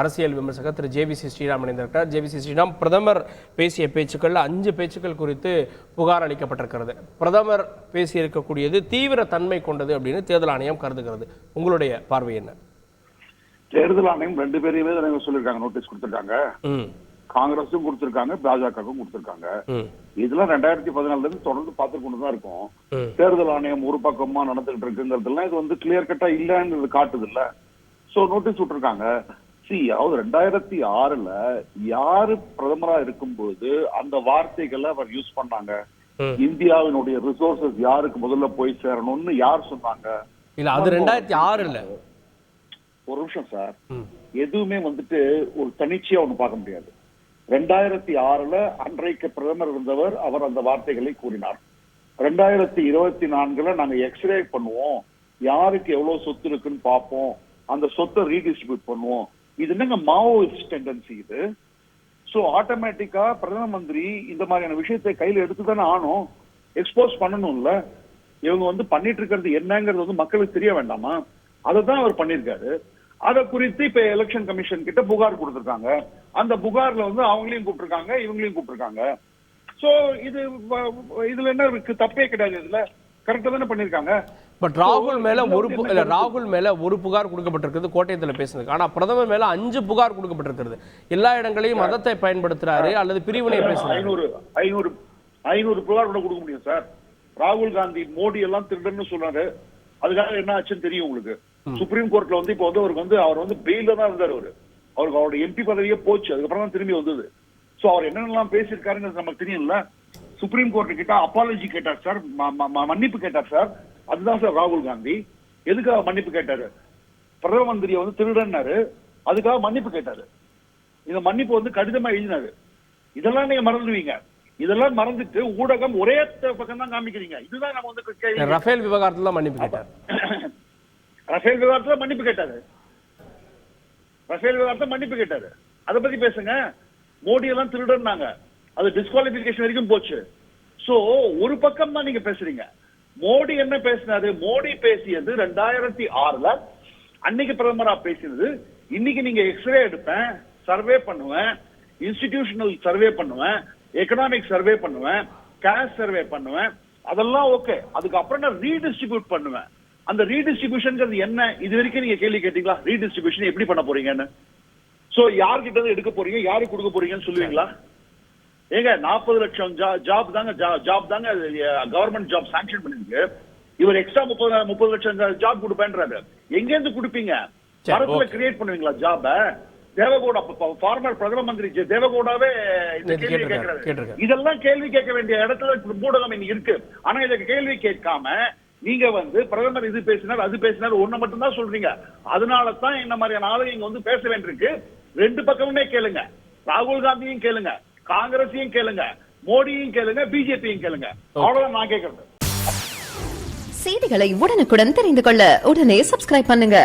அரசியல் விமர்சகர் திரு ஜேவிசி ஸ்ரீராம் இணைந்திருக்கிறார். ஜேவிசி ஸ்ரீராம், பிரதமர் பேசிய பேச்சுக்கள் 5 பேச்சுக்கள் குறித்து புகார் அளிக்கப்பட்டிருக்கிறது. பிரதமர் பேசியிருக்கக்கூடியது தீவிர தன்மை கொண்டது அப்படின்னு தேர்தல் ஆணையம் கருதுகிறது. உங்களுடைய பார்வை என்ன? தேர்தல் ஆணையம் 2 பேரையுமே சொல்லிருக்காங்க, நோட்டீஸ் கொடுத்திருக்காங்க. காங்கிரஸும் கொடுத்திருக்காங்க, பாஜகவும் கொடுத்திருக்காங்க. இதெல்லாம் 2014 இருந்து தொடர்ந்து பார்த்து கொண்டுதான் இருக்கும். தேர்தல் ஆணையம் ஒரு பக்கமா நடந்துகிட்டு இருக்குங்கிறதுலாம் இது கிளியர் கட்டா இல்லன்னு காட்டுது இல்ல. சோ நோட்டீஸ் விட்டுருக்காங்க. அதாவது 2006ல யாரு பிரதமரா இருக்கும்போது அந்த வார்த்தைகளை அவர் யூஸ் பண்ணாங்க. இந்தியாவினுடைய ரிசோர்சஸ் யாருக்கு முதல்ல போய் சேரணும்னு யார் சொன்னாங்க? இல்ல, அது 2006 இல்ல. ஒரு நிமிஷம் சார், எதுவுமே ஒரு தனிச்சையா ஒண்ணு பார்க்க முடியாது. 2006ல அன்றைக்கு பிரதமர் இருந்தவர், அவர் அந்த வார்த்தைகளை கூறினார். 2024ல நாங்க எக்ஸ்ரே பண்ணுவோம், யாருக்கு எவ்வளவு சொத்து இருக்குன்னு பார்ப்போம், அந்த சொத்தை ரீடிஸ்ட்ரிபியூட் பண்ணுவோம். இது என்னங்க மாவோயிஸ்ட் டெண்டன்சி இது. சோ ஆட்டோமேட்டிக்கா பிரதம மந்திரி இந்த மாதிரியான விஷயத்தை கையில எடுத்துதானே ஆனும், எக்ஸ்போஸ் பண்ணணும்ல. இவங்க பண்ணிட்டு இருக்கிறது என்னங்கிறது மக்களுக்கு தெரிய வேண்டாமா? அதைதான் அவர் பண்ணிருக்காரு. அதை குறித்து இப்ப எலெக்ஷன் கமிஷன் கிட்ட புகார் கொடுத்திருக்காங்க. அந்த புகார்ல அவங்களையும் கூப்பிட்டுருக்காங்க, இவங்களையும் கூப்பிட்டுருக்காங்க. சோ இதுல என்ன இருக்கு? தப்பே கிடையாது, இதுல கரெக்டா தானே பண்ணிருக்காங்க. பட் ராகுல் மேல ஒரு புகார் கொடுக்கப்பட்டிருக்கிறது கோட்டயத்தில் பேசுனது. ஆனா பிரதமர் மேல 5 புகார் கொடுக்கப்பட்டிருக்கிறது. எல்லா இடங்களையும் மதத்தை பயன்படுத்துறாரு அல்லது பிரிவினை பேசுறாரு. 500 புகார் கூட கொடுக்க முடியும் சார். ராகுல் காந்தி மோடி எல்லாம் திருடன்னு சொல்றாரு. அதுக்காக என்ன ஆச்சுன்னு தெரியும் உங்களுக்கு. சுப்ரீம் கோர்ட்ல இப்ப அவர் பெயில தான் இருந்தாரு. அவருக்கு அவரோட எம்பி பதவியே போச்சு, அதுக்கப்புறம் தான் திரும்பி வந்தது. சோ அவர் என்னென்னலாம் பேசியிருக்காருன்னு நமக்கு தெரியும்ல. சுப்ரீம் கோர்ட் கிட்ட அப்பாலஜி கேட்டார் சார், மன்னிப்பு கேட்டார் சார். அதுதான் சார் ராகுல் காந்தி. எதுக்காக மன்னிப்பு கேட்டாரு? பிரதம மந்திரியை திருடன்னாரு, அதுக்காக மன்னிப்பு கேட்டாரு. இந்த மன்னிப்பு கடிதமா எழுதினாரு. இதெல்லாம் நீங்க மறந்துடுவீங்க. இதெல்லாம் மறந்துட்டு ஊடகம் ஒரே பக்கம் தான் காமிக்கிறீங்க. இதுதான் நம்ம ரஃபேல் விவகாரத்துல மன்னிப்பு கேட்டார். ரஃபேல் விவகாரத்துல மன்னிப்பு கேட்டாரு. ரஃபேல் விவகாரத்துல மன்னிப்பு கேட்டாரு. அதை பத்தி பேசுங்க. மோடி எல்லாம் திருடன்னாங்க, அது டிஸ்குவாலிபிகேஷன் வரைக்கும் போச்சு. சோ ஒரு பக்கம் தான் நீங்க பேசுறீங்க. மோடி என்ன பேசினாரு? மோடி பேசியது 2006ல அன்னைக்கு பிரதமரா பேசினது. இன்னைக்கு நீங்க எக்ஸ்ரே எடுப்பேன், சர்வே பண்ணுவேன், இன்ஸ்டிடியூஷனல் சர்வே பண்ணுவேன், எக்கனாமிக் சர்வே பண்ணுவேன், கேஷ் சர்வே பண்ணுவேன், அதெல்லாம் ஓகே. அதுக்கப்புறம் நான் ரீடிஸ்ட்ரிபியூட் பண்ணுவேன். அந்த ரீடிஸ்ட்ரிபியூஷன் என்ன? இது வரைக்கும் நீங்க கேள்வி கேட்டீங்களா? ரீடிஸ்ட்ரிபியூஷன் எப்படி பண்ண போறீங்கன்னு. சோ யார்கிட்ட இருந்து எடுக்க போறீங்க, யாருக்கு கொடுக்க போறீங்கன்னு சொல்லுவீங்களா? ஏங்க 40 லட்சம் ஜாப் தாங்க கவர்மெண்ட் ஜாப் சாங்ஷன் பண்ணிருக்கு. இவர் எக்ஸ்ட்ரா 30 லட்சம் ஜாப் கொடுப்பேன்றாரு. எங்க இருந்து கொடுப்பீங்க? மரத்துல கிரியேட் பண்ணுவீங்களா ஜாப? தேவகவுடா, ஃபார்மர் பிரதம மந்திரி தேவகவுடாவே இந்த கேள்வி கேட்கிறாரு. இதெல்லாம் கேள்வி கேட்க வேண்டிய இடத்துல ஊடகம் இன்னைக்கு இருக்கு. ஆனா இதுக்கு கேள்வி கேட்காம நீங்க பிரதமர் இது பேசினார், அது பேசினார், ஒண்ணு மட்டும் தான் சொல்றீங்க. அதனாலதான் இந்த மாதிரியான ஆளு இங்க பேச வேண்டியிருக்கு. 2 பக்கமுமே கேளுங்க. ராகுல் காந்தியும் கேளுங்க, காங்கிரஸையும் கேளுங்க, மோடியும் கேளுங்க, பிஜேபியும் கேளுங்க. அவ்வளவுதான் நான் கேட்கறது. செய்திகளை உடனுக்குடன் தெரிந்து கொள்ள உடனே சப்ஸ்கிரைப் பண்ணுங்க.